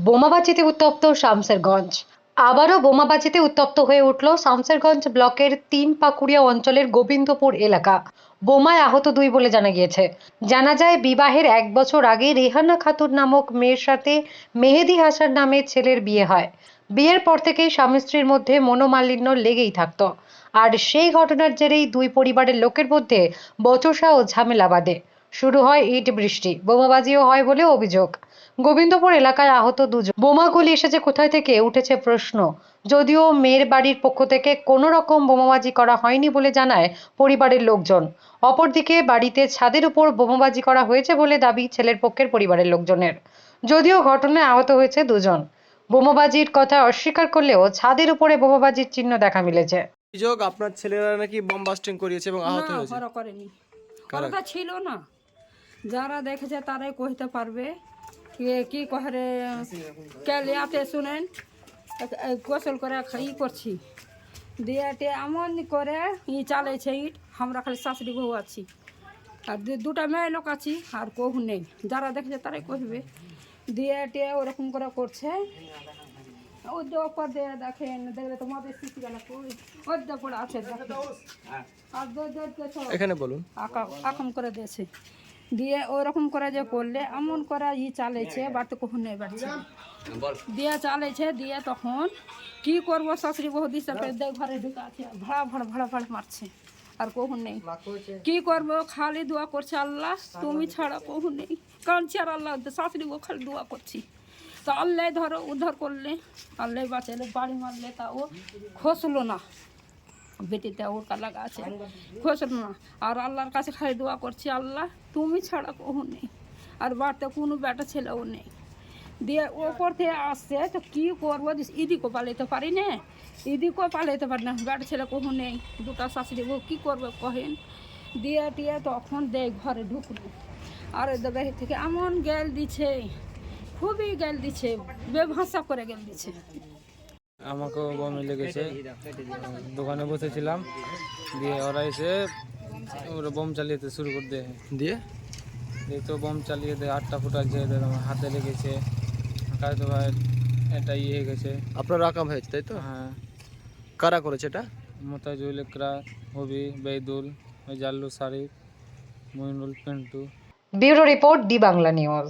বোমাবাজিতে উত্তপ্ত শামসেরগঞ্জ। আবারও বোমাবাজিতে উত্তপ্ত হয়ে উঠল শামসেরগঞ্জ ব্লকের তিন পাকুড়িয়া অঞ্চলের গোবিন্দপুর এলাকা। বোমায় আহত দুই বলে জানা গিয়েছে। জানা যায়, বিবাহের 1 বছর আগে রেহানা খাতুন নামক মেয়ের সাথে মেহেদি হাসান নামে ছেলের বিয়ে হয়। বিয়ের পর থেকেই স্বামী স্ত্রীর মধ্যে মনোমালিন্য লেগেই থাকতো। আর সেই ঘটনার জেরেই দুই পরিবারের লোকের মধ্যে বচসা ও ঝামেলা বাঁধে। শুরু হয় ইট বৃষ্টি, বোমাবাজিও হয় বলে অভিযোগ। গোবিন্দপুর এলাকায় আহত দুজন। বোমাগুলি এসেছে কোথায় থেকে উঠেছে প্রশ্ন। যদিও মেয়ের বাড়ির পক্ষ থেকে কোনো রকম বোমাবাজি করা হয়নি বলে জানায় পরিবারের লোকজন। অপরদিকে বাড়িতে ছাদের উপর বোমাবাজি করা হয়েছে বলে দাবি ছেলের পক্ষের পরিবারের লোকজনের। যদিও ঘটনায় আহত হয়েছে দুজন। বোমাবাজির কথা অস্বীকার করলেও ছাদের উপরে বোমাবাজির চিহ্ন দেখা মিলেছে। অভিযোগ আপনার ছেলেরা নাকি বোম বাস্টিং করিয়েছে এবং আহত না, হয়েছে। ওরা করেনি, কারা? ওরা ছিল না। যারা দেখেছে তারাই কইতে পারবে। কি কহরে ক্যালিয়াতে শুনেন গোসল করে ই করছি দিয়ে এমন করে চালাইছে ইট। আমরা খালি শাশুড়ি বউ আছি আর দুটা মেয়ে লোক আছি, আর কহু নেই। যারা দেখেছে তারাই কইবে। দিয়ে ওরকম করে করছে। ওদের ওপর দিয়ে দেখেন, দেখলে তোমাদের শিশিগালা কই ওদের পড়ে আছে আর এখানে বলুন। আকাম করে দিয়েছে। দিয়ে ওরকম করে যে করলে এমন করে চালাইছে, বাড়তে কখন নেই বাড়ছে দিয়ে চালাইছে। দিয়ে তখন কি করবো, শাশুড়ি বহু দিশা ঘরে ঢুকে আছে, ভাড়া ভাড়া ভাড়া ভাড়া মারছে। আর কখন নেই কি করবো, খালি দোয়া করছে, আল্লাহ তুমি ছাড়া কখন নেই। কাঁদছি আর আল্লাহ, শাশুড়ি বউ খালি দোয়া করছি। তো আল্লাহ ধরো উদ্ধার করলে, আল্লাহ বাঁচালে। বাড়ি মারলে তা ও খসলো না, বেটিতে ওর লাগা আছে, খসলো না। আর আল্লাহর কাছে খালি দোয়া করছি, আল্লাহ তুমি ছাড়া কখন নেই। আর বাড়িতে কোনো বেটা ছেলেও নেই। দিয়ে ওপর থেকে আসছে, তো কী করবো, ইদিকেও পালাইতে পারি না, ইদিকেও পালাইতে পারি না, বেটা ছেলে কখন নেই। দুটা শাশুড়ি বউ কী করবে কহেন। দিয়ে তখন দেয় ঘরে ঢুকলো। আর দেবে থেকে এমন গেল দিছে, খুবই গেল দিছে, বেভাষা করে গেল দিছে। আমাকেও বম লেগেছে, দোকানে বসেছিলাম, দিয়ে ওরা এসে ওরা বোম চালিয়ে শুরু করে দেয়। দিয়ে তো বোম চালিয়ে দেয়, 8টা ফুটাচ্ছে, আমার হাতে লেগেছে, কাজে ভাই এটা হয়ে গেছে। আপনার আকাম হয়েছে তাই তো? হ্যাঁ। কারা করেছে এটা? Motajul, Ikra, Hobi, Bedul, Jallu, Sharif, Moinul, Pentu. Bureau report, D Bangla news.